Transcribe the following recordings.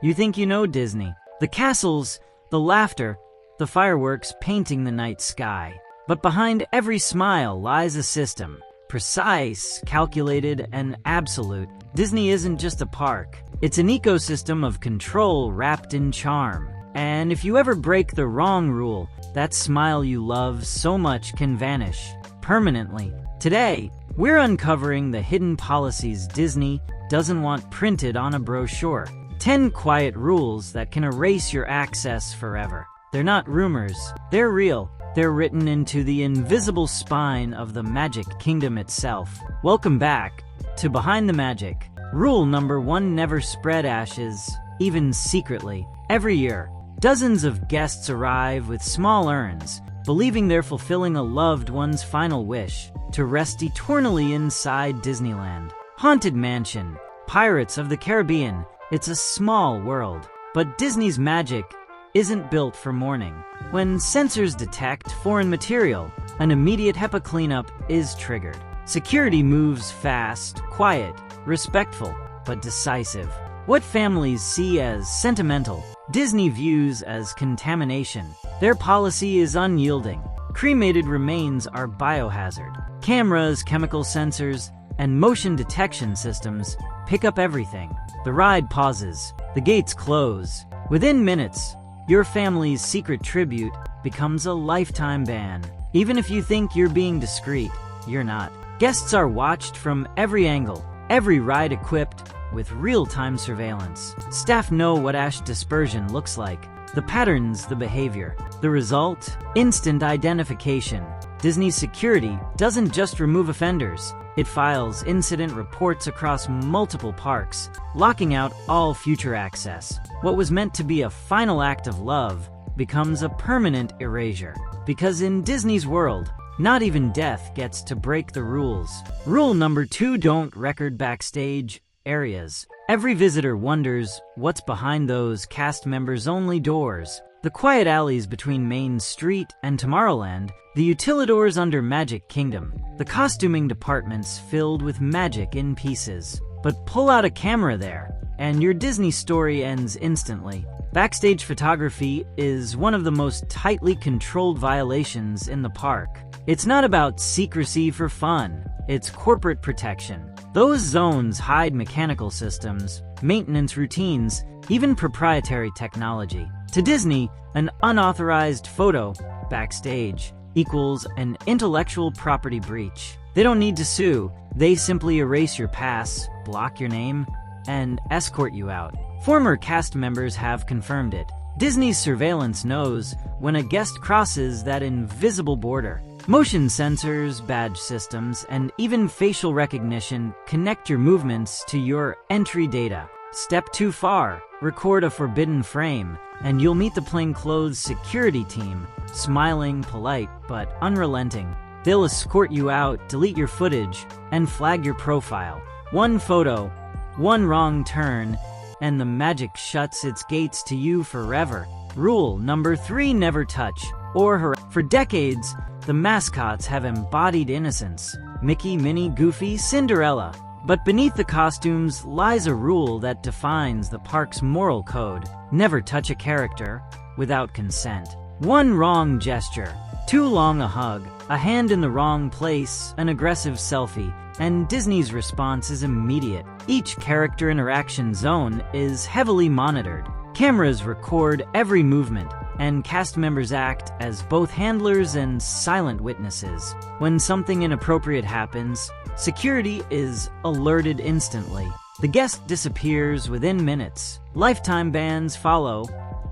You think you know Disney. The castles, the laughter, the fireworks painting the night sky. But behind every smile lies a system. Precise, calculated, and absolute. Disney isn't just a park. It's an ecosystem of control wrapped in charm. And if you ever break the wrong rule, that smile you love so much can vanish permanently. Today, we're uncovering the hidden policies Disney doesn't want printed on a brochure. 10 quiet rules that can erase your access forever. They're not rumors, they're real. They're written into the invisible spine of the Magic Kingdom itself. Welcome back to Behind the Magic. Rule number 1: never spread ashes, even secretly. Every year, dozens of guests arrive with small urns, believing they're fulfilling a loved one's final wish to rest eternally inside Disneyland. Haunted Mansion, Pirates of the Caribbean, it's a small world. But Disney's magic isn't built for mourning. When sensors detect foreign material, an immediate HEPA cleanup is triggered. Security moves fast, quiet, respectful, but decisive. What families see as sentimental, Disney views as contamination. Their policy is unyielding. Cremated remains are biohazard. Cameras, chemical sensors, and motion detection systems pick up everything. The ride pauses. The gates close. Within minutes, your family's secret tribute becomes a lifetime ban. Even if you think you're being discreet, you're not. Guests are watched from every angle, every ride equipped with real-time surveillance. Staff know what ash dispersion looks like, the patterns, the behavior. The result? Instant identification. Disney's security doesn't just remove offenders. It files incident reports across multiple parks, locking out all future access. What was meant to be a final act of love becomes a permanent erasure. Because in Disney's world, not even death gets to break the rules. Rule number 2: don't record backstage areas. Every visitor wonders what's behind those cast members only doors. The quiet alleys between Main Street and Tomorrowland, the utilidors under Magic Kingdom, the costuming departments filled with magic in pieces. But pull out a camera there, and your Disney story ends instantly. Backstage photography is one of the most tightly controlled violations in the park. It's not about secrecy for fun, it's corporate protection. Those zones hide mechanical systems, maintenance routines, even proprietary technology. To Disney, an unauthorized photo backstage equals an intellectual property breach. They don't need to sue, they simply erase your pass, block your name, and escort you out. Former cast members have confirmed it. Disney's surveillance knows when a guest crosses that invisible border. Motion sensors, badge systems, and even facial recognition connect your movements to your entry data. Step too far, record a forbidden frame, and you'll meet the plainclothes security team, smiling, polite, but unrelenting. They'll escort you out, delete your footage, and flag your profile. One photo, one wrong turn, and the magic shuts its gates to you forever. Rule number 3: never touch or harass. For decades, the mascots have embodied innocence. Mickey, Minnie, Goofy, Cinderella. But beneath the costumes lies a rule that defines the park's moral code. Never touch a character without consent. One wrong gesture, too long a hug, a hand in the wrong place, an aggressive selfie, and Disney's response is immediate. Each character interaction zone is heavily monitored. Cameras record every movement, and cast members act as both handlers and silent witnesses. When something inappropriate happens, security is alerted instantly. The guest disappears within minutes. Lifetime bans follow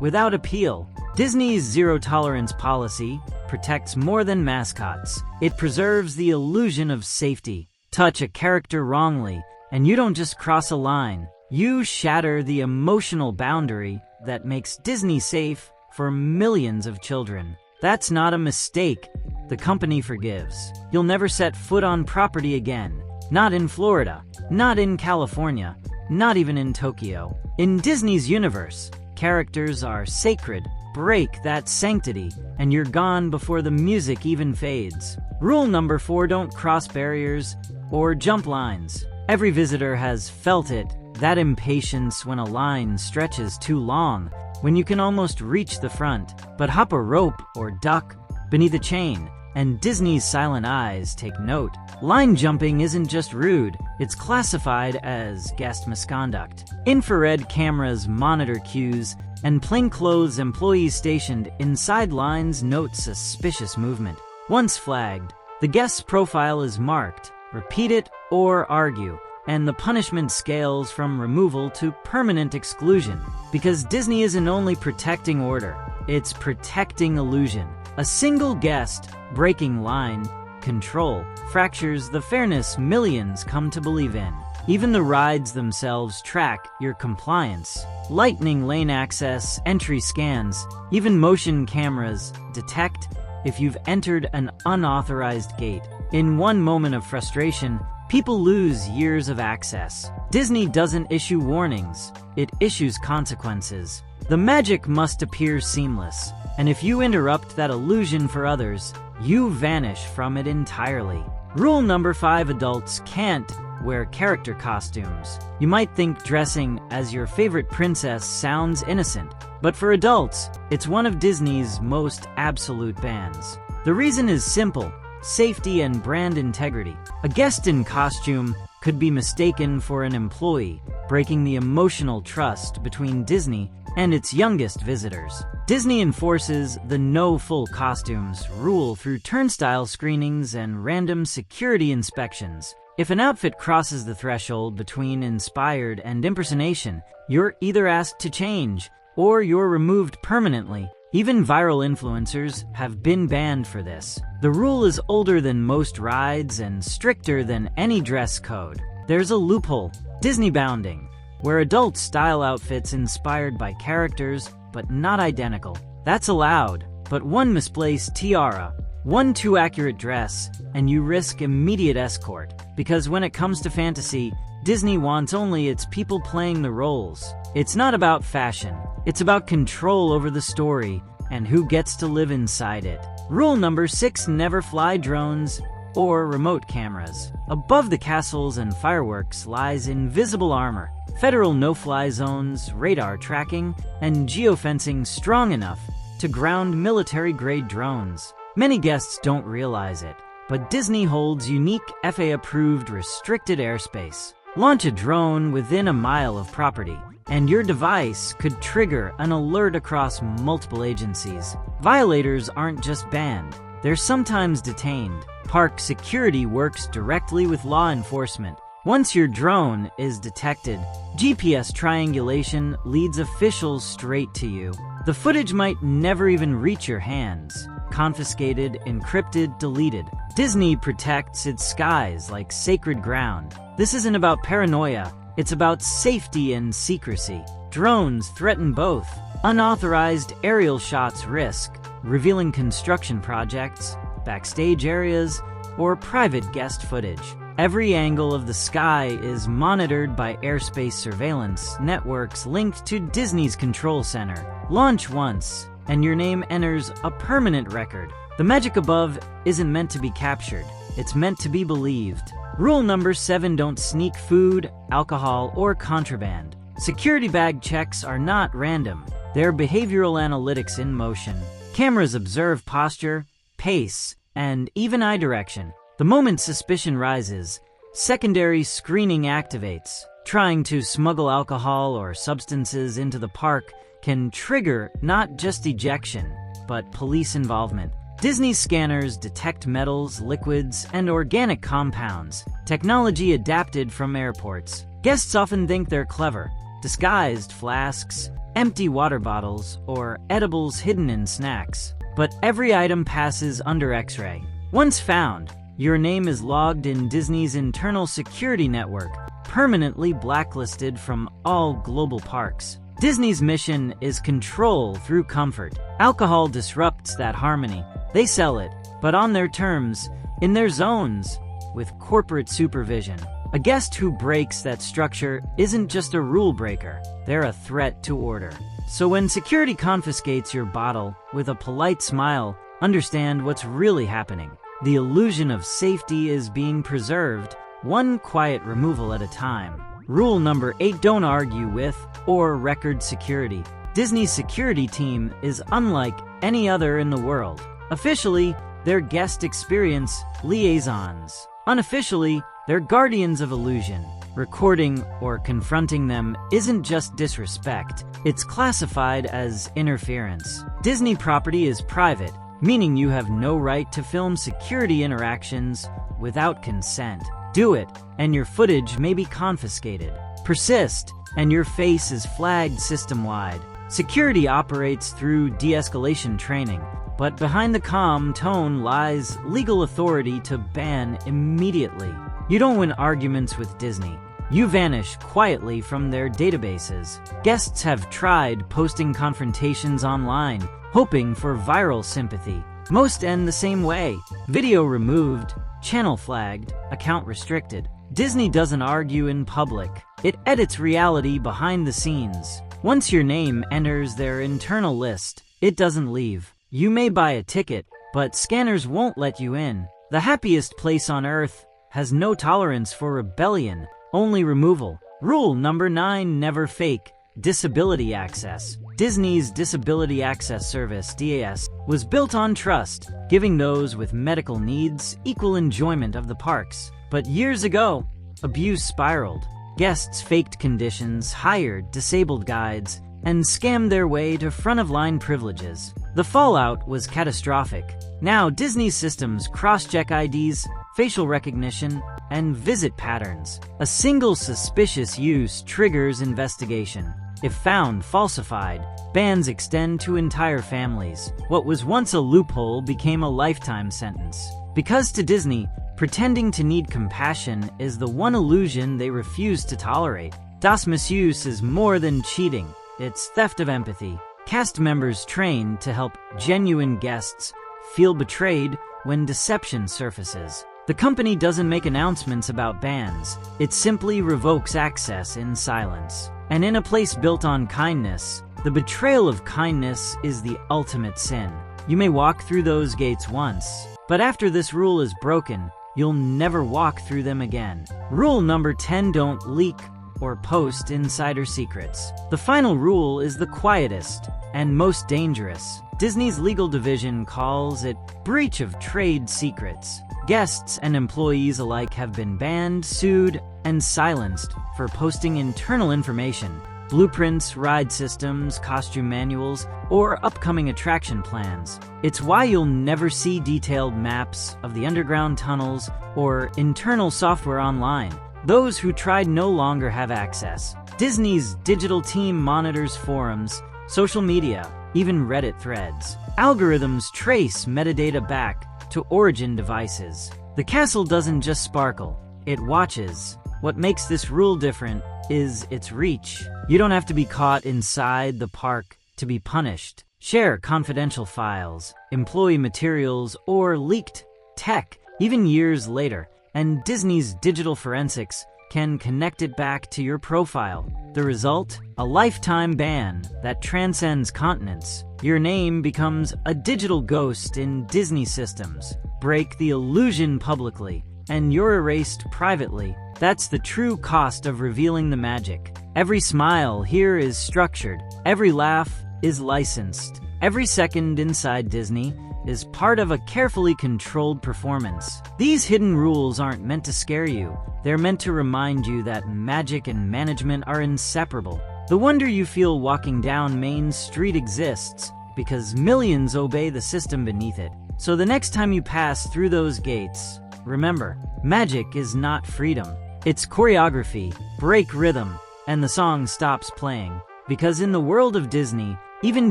without appeal. Disney's zero-tolerance policy protects more than mascots. It preserves the illusion of safety. Touch a character wrongly, and you don't just cross a line. You shatter the emotional boundary that makes Disney safe for millions of children. That's not a mistake the company forgives. You'll never set foot on property again. Not in Florida, not in California, not even in Tokyo. In Disney's universe, characters are sacred. Break that sanctity, and you're gone before the music even fades. Rule number 4: don't cross barriers or jump lines. Every visitor has felt it that impatience when a line stretches too long, when you can almost reach the front, but hop a rope or duck beneath a chain, and Disney's silent eyes take note. Line jumping isn't just rude, it's classified as guest misconduct. Infrared cameras monitor cues, and plainclothes employees stationed inside lines note suspicious movement. Once flagged, the guest's profile is marked. Repeat it or argue, and the punishment scales from removal to permanent exclusion. Because Disney isn't only protecting order, it's protecting illusion. A single guest breaking line control fractures the fairness millions come to believe in. Even the rides themselves track your compliance. Lightning lane access, entry scans, even motion cameras detect if you've entered an unauthorized gate. In one moment of frustration, people lose years of access. Disney doesn't issue warnings, it issues consequences. The magic must appear seamless, and if you interrupt that illusion for others, you vanish from it entirely. Rule number 5: adults can't wear character costumes. You might think dressing as your favorite princess sounds innocent, but for adults, it's one of Disney's most absolute bans. The reason is simple: safety and brand integrity. A guest in costume could be mistaken for an employee, breaking the emotional trust between Disney and its youngest visitors. Disney enforces the no full costumes rule through turnstile screenings and random security inspections. If an outfit crosses the threshold between inspired and impersonation, you're either asked to change or you're removed permanently. Even viral influencers have been banned for this. The rule is older than most rides and stricter than any dress code. There's a loophole: Disney bounding, where adults style outfits inspired by characters but not identical. That's allowed, but one misplaced tiara, one too accurate dress, and you risk immediate escort. Because when it comes to fantasy, Disney wants only its people playing the roles. It's not about fashion, it's about control over the story and who gets to live inside it. Rule number 6: never fly drones or remote cameras. Above the castles and fireworks lies invisible armor, federal no-fly zones, radar tracking, and geofencing strong enough to ground military-grade drones. Many guests don't realize it, but Disney holds unique FAA-approved restricted airspace. Launch a drone within a mile of property, and your device could trigger an alert across multiple agencies. Violators aren't just banned, they're sometimes detained. Park security works directly with law enforcement. Once your drone is detected, GPS triangulation leads officials straight to you. The footage might never even reach your hands. Confiscated, encrypted, deleted. Disney protects its skies like sacred ground. This isn't about paranoia, it's about safety and secrecy. Drones threaten both. Unauthorized aerial shots risk revealing construction projects, backstage areas, or private guest footage. Every angle of the sky is monitored by airspace surveillance networks linked to Disney's control center. Launch once, and your name enters a permanent record. The magic above isn't meant to be captured, it's meant to be believed. Rule number 7: don't sneak food, alcohol, or contraband. Security bag checks are not random, they're behavioral analytics in motion. Cameras observe posture, pace, and even eye direction. The moment suspicion rises, secondary screening activates. Trying to smuggle alcohol or substances into the park can trigger not just ejection, but police involvement. Disney scanners detect metals, liquids, and organic compounds, technology adapted from airports. Guests often think they're clever. Disguised flasks, empty water bottles, or edibles hidden in snacks. But every item passes under X-ray. Once found, your name is logged in Disney's internal security network, permanently blacklisted from all global parks. Disney's mission is control through comfort. Alcohol disrupts that harmony. They sell it, but on their terms, in their zones, with corporate supervision. A guest who breaks that structure isn't just a rule breaker, they're a threat to order. So when security confiscates your bottle with a polite smile, understand what's really happening. The illusion of safety is being preserved, one quiet removal at a time. Rule number 8, don't argue with or record security. Disney's security team is unlike any other in the world. Officially, they're guest experience liaisons. Unofficially, they're guardians of illusion. Recording or confronting them isn't just disrespect, it's classified as interference. Disney property is private, meaning you have no right to film security interactions without consent. Do it, and your footage may be confiscated. Persist, and your face is flagged system-wide. Security operates through de-escalation training, but behind the calm tone lies legal authority to ban immediately. You don't win arguments with Disney. You vanish quietly from their databases. Guests have tried posting confrontations online, hoping for viral sympathy. Most end the same way. Video removed, channel flagged, account restricted. Disney doesn't argue in public. It edits reality behind the scenes. Once your name enters their internal list, it doesn't leave. You may buy a ticket, but scanners won't let you in. The happiest place on earth has no tolerance for rebellion, only removal. Rule number 9, never fake disability access. Disney's Disability Access Service, DAS, was built on trust, giving those with medical needs equal enjoyment of the parks. But years ago, abuse spiraled. Guests faked conditions, hired disabled guides, and scammed their way to front-of-line privileges. The fallout was catastrophic. Now Disney's systems cross-check IDs, facial recognition, and visit patterns. A single suspicious use triggers investigation. If found falsified, bans extend to entire families. What was once a loophole became a lifetime sentence. Because to Disney, pretending to need compassion is the one illusion they refuse to tolerate. Das misuse is more than cheating. It's theft of empathy. Cast members trained to help genuine guests feel betrayed when deception surfaces. The company doesn't make announcements about bans. It simply revokes access in silence. And in a place built on kindness, the betrayal of kindness is the ultimate sin. You may walk through those gates once, but after this rule is broken, you'll never walk through them again. Rule number 10, don't leak or post insider secrets. The final rule is the quietest and most dangerous. Disney's legal division calls it breach of trade secrets. Guests and employees alike have been banned, sued, and silenced for posting internal information, blueprints, ride systems, costume manuals, or upcoming attraction plans. It's why you'll never see detailed maps of the underground tunnels or internal software online. Those who tried no longer have access. Disney's digital team monitors forums, social media, even Reddit threads. Algorithms trace metadata back to origin devices. The castle doesn't just sparkle, it watches. What makes this rule different is its reach. You don't have to be caught inside the park to be punished. Share confidential files, employee materials, or leaked tech, even years later, and Disney's digital forensics can connect it back to your profile. The result? A lifetime ban that transcends continents. Your name becomes a digital ghost in Disney systems. Break the illusion publicly, and you're erased privately. That's the true cost of revealing the magic. Every smile here is structured. Every laugh is licensed. Every second inside Disney is part of a carefully controlled performance. These hidden rules aren't meant to scare you. They're meant to remind you that magic and management are inseparable. The wonder you feel walking down Main Street exists because millions obey the system beneath it. So the next time you pass through those gates, remember, magic is not freedom. It's choreography, break rhythm, and the song stops playing. Because in the world of Disney, even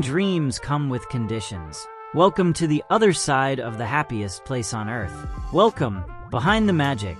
dreams come with conditions. Welcome to the other side of the happiest place on earth. Welcome behind the magic.